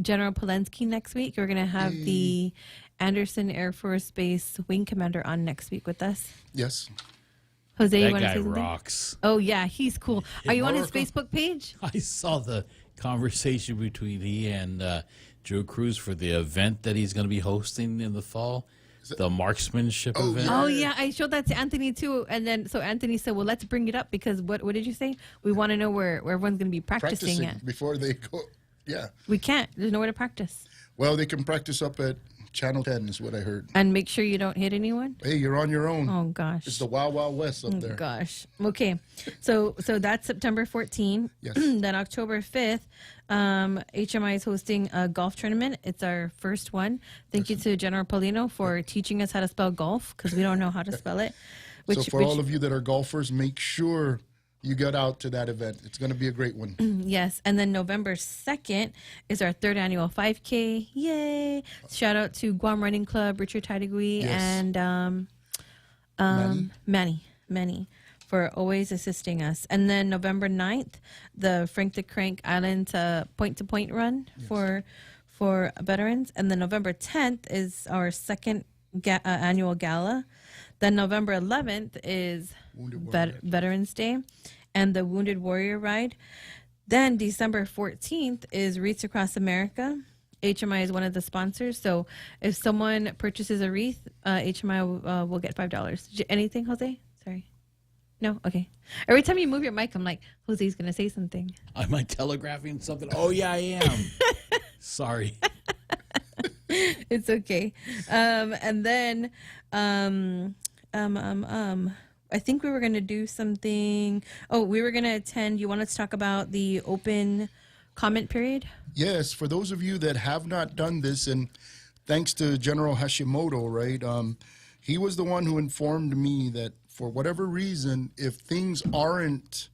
Speaker 7: General Polensky next week. We're going to have the Anderson Air Force Base Wing Commander on next week with us.
Speaker 8: Yes.
Speaker 7: Jose,
Speaker 6: that
Speaker 7: you want to
Speaker 6: guy
Speaker 7: say something?
Speaker 6: rocks.
Speaker 7: Oh yeah, he's cool. Are you on his Facebook page?
Speaker 6: I saw the conversation between he and Joe Cruz for the event that he's going to be hosting in the fall, the marksmanship event.
Speaker 7: Oh yeah, I showed that to Anthony too, and then so Anthony said, "Well, let's bring it up because what did you say? We want to know where everyone's going to be practicing at
Speaker 8: before they go." Yeah,
Speaker 7: we can't. There's nowhere to practice.
Speaker 8: Well, they can practice up at Channel 10 is what I heard.
Speaker 7: And make sure you don't hit anyone.
Speaker 8: Hey, you're on your own.
Speaker 7: Oh gosh,
Speaker 8: it's the Wild Wild West up there.
Speaker 7: Gosh. Okay, so that's September 14.
Speaker 8: Yes.
Speaker 7: Then October 5th, HMI is hosting a golf tournament. It's our first one. Thank you to General Paulino for teaching us how to spell golf, because we don't know how to spell it.
Speaker 8: So for all of you that are golfers, make sure you get out to that event. It's going to be a great one.
Speaker 7: Yes. And then November 2nd is our 3rd annual 5K. Yay. Shout out to Guam Running Club, Richard Tidegui, and Manny for always assisting us. And then November 9th, the Frank the Crank Island point-to-point run for veterans. And then November 10th is our 2nd annual gala. Then November 11th is Veterans Day and the Wounded Warrior Ride. Then December 14th is Wreaths Across America. HMI is one of the sponsors. So if someone purchases a wreath, HMI will get $5. Anything, Jose? Sorry. No? Okay. Every time you move your mic, I'm like, Jose's going to say something.
Speaker 6: Am I telegraphing something? Oh, yeah, I am. Sorry.
Speaker 7: It's okay. And then I think we were going to do something. Oh, we were going to attend. You wanted to talk about the open comment period?
Speaker 8: Yes. For those of you that have not done this, and thanks to General Hashimoto, right? He was the one who informed me that for whatever reason, if things aren't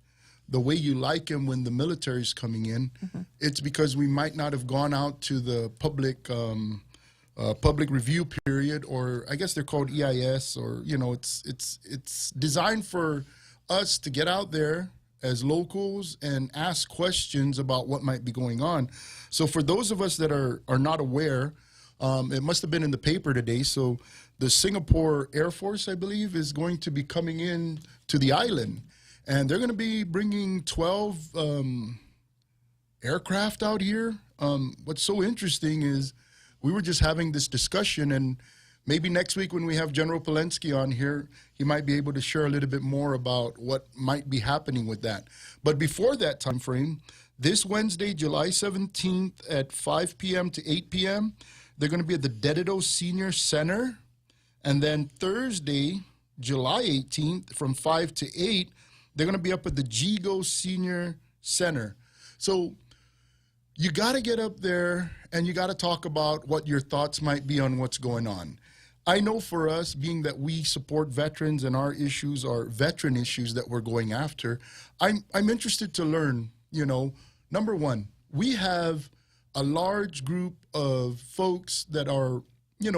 Speaker 8: the way you like them when the military's coming in, it's because we might not have gone out to the public review period. affiliate, or I guess they're called EIS, or it's designed for us to get out there as locals and ask questions about what might be going on. So for those of us that are not aware, it must have been in the paper today. So the Singapore Air Force, I believe, is going to be coming in to the island, and they're going to be bringing 12 aircraft out here. What's so interesting is we were just having this discussion, and maybe next week when we have General Polensky on here, he might be able to share a little bit more about what might be happening with that. But before that time frame, this Wednesday, July 17th at 5 p.m. to 8 p.m., they're going to be at the Dedido Senior Center. And then Thursday, July 18th, from 5 to 8, they're going to be up at the Jigo Senior Center. So you got to get up there and you got to talk about what your thoughts might be on what's going on. I know for us, being that we support veterans and our issues are veteran issues that we're going after, I'm interested to learn, number one, we have a large group of folks that are,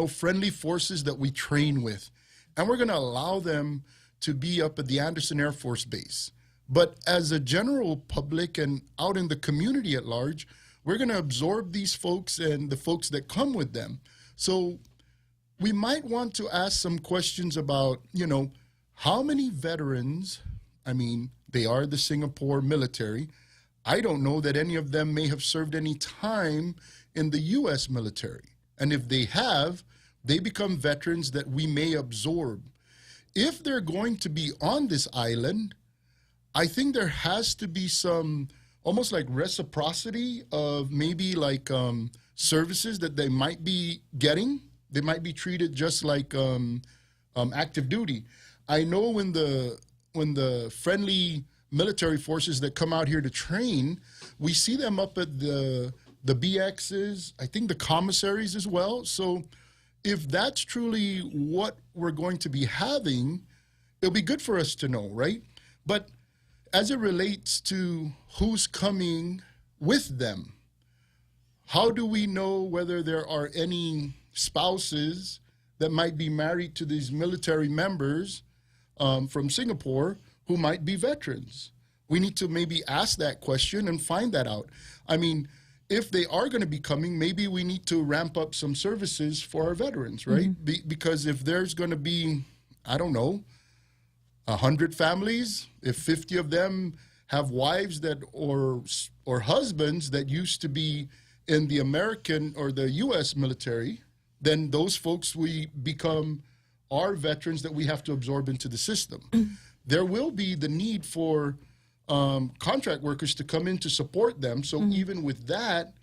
Speaker 8: friendly forces that we train with, and we're going to allow them to be up at the Anderson Air Force Base. But as a general public and out in the community at large, we're going to absorb these folks and the folks that come with them. So we might want to ask some questions about, how many veterans, they are the Singapore military. I don't know that any of them may have served any time in the U.S. military. And if they have, they become veterans that we may absorb. If they're going to be on this island, I think there has to be some almost like reciprocity of maybe like services that they might be getting. They might be treated just like active duty. I know when the friendly military forces that come out here to train, we see them up at the BXs, I think the commissaries as well. So if that's truly what we're going to be having, it'll be good for us to know, right? But as it relates to who's coming with them, how do we know whether there are any spouses that might be married to these military members from Singapore who might be veterans? We need to maybe ask that question and find that out. If they are going to be coming, maybe we need to ramp up some services for our veterans, right? Mm-hmm. Because if there's going to be, 100 families, if 50 of them have wives that or husbands that used to be in the American or the U.S. military, then those folks we become our veterans that we have to absorb into the system. Mm-hmm. There will be the need for contract workers to come in to support them. So even with that,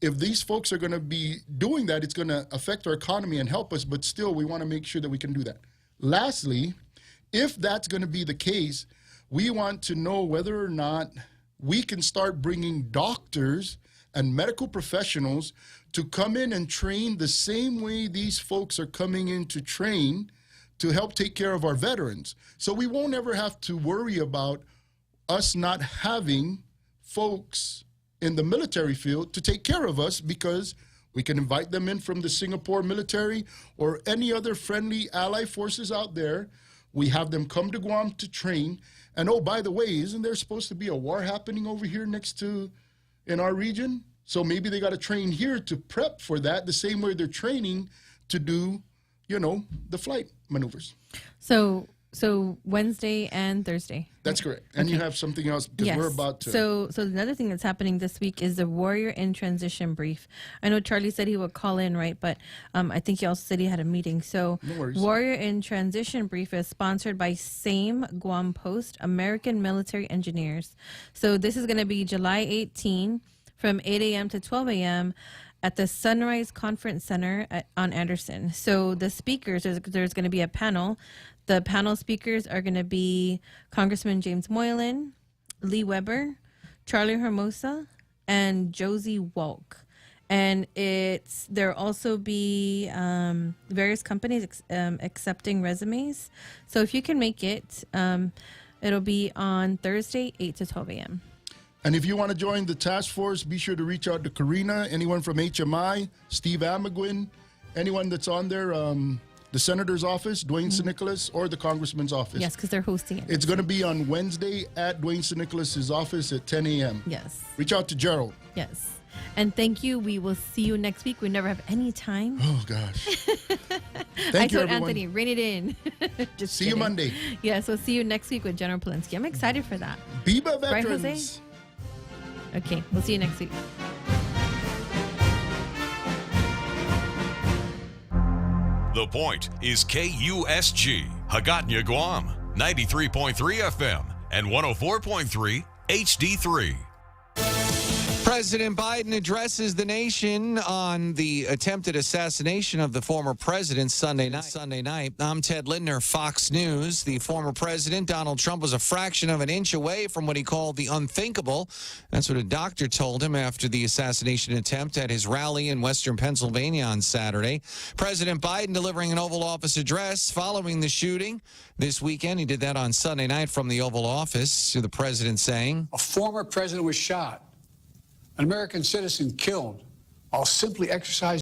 Speaker 8: if these folks are going to be doing that, it's going to affect our economy and help us, but still we want to make sure that we can do that. Lastly, if that's going to be the case, we want to know whether or not we can start bringing doctors and medical professionals to come in and train the same way these folks are coming in to train to help take care of our veterans. So we won't ever have to worry about us not having folks in the military field to take care of us, because we can invite them in from the Singapore military or any other friendly ally forces out there. We have them come to Guam to train. And oh, by the way, isn't there supposed to be a war happening over here in our region? So maybe they got to train here to prep for that the same way they're training to do, the flight maneuvers.
Speaker 7: So Wednesday and Thursday.
Speaker 8: That's correct. And you have something else because we're about to.
Speaker 7: So another thing that's happening this week is the Warrior in Transition brief. I know Charlie said he would call in, right? But I think he also said he had a meeting. So
Speaker 8: no worries.
Speaker 7: Warrior in Transition brief is sponsored by SAME Guam Post, American Military Engineers. So this is going to be July 18 from 8 a.m. to 12 a.m. at the Sunrise Conference Center on Anderson. So the speakers, there's going to be a panel. The panel speakers are going to be Congressman James Moylan, Lee Weber, Charlie Hermosa, and Josie Walk. And there'll also be various companies accepting resumes. So if you can make it, it'll be on Thursday, 8 to 12 a.m.
Speaker 8: And if you want to join the task force, be sure to reach out to Karina, anyone from HMI, Steve Amaguin, anyone that's on there, the senator's office, Dwayne St. Nicholas, or the congressman's office.
Speaker 7: Yes, because they're hosting it.
Speaker 8: It's going to be on Wednesday at Dwayne St. Nicholas's office at 10 a.m.
Speaker 7: Yes.
Speaker 8: Reach out to Gerald.
Speaker 7: Yes. And thank you. We will see you next week. We never have any time.
Speaker 8: Oh, gosh.
Speaker 7: I
Speaker 8: Thank you,
Speaker 7: told
Speaker 8: everyone.
Speaker 7: Anthony, rein it in. Just
Speaker 8: See you
Speaker 7: kidding.
Speaker 8: Monday.
Speaker 7: Yes, we'll see you next week with General Polinsky. I'm excited for that.
Speaker 8: Biba
Speaker 7: Right,
Speaker 8: Veterans.
Speaker 7: Jose? Okay, we'll see you next week.
Speaker 13: The Point is KUSG, Hagåtña, Guam, 93.3 FM and 104.3 HD3.
Speaker 14: President Biden addresses the nation on the attempted assassination of the former president Sunday night. I'm Ted Lindner, Fox News. The former president, Donald Trump, was a fraction of an inch away from what he called the unthinkable. That's what a doctor told him after the assassination attempt at his rally in western Pennsylvania on Saturday. President Biden delivering an Oval Office address following the shooting this weekend. He did that on Sunday night from the Oval Office, to the president saying,
Speaker 15: "A former president was shot. An American citizen killed while simply exercising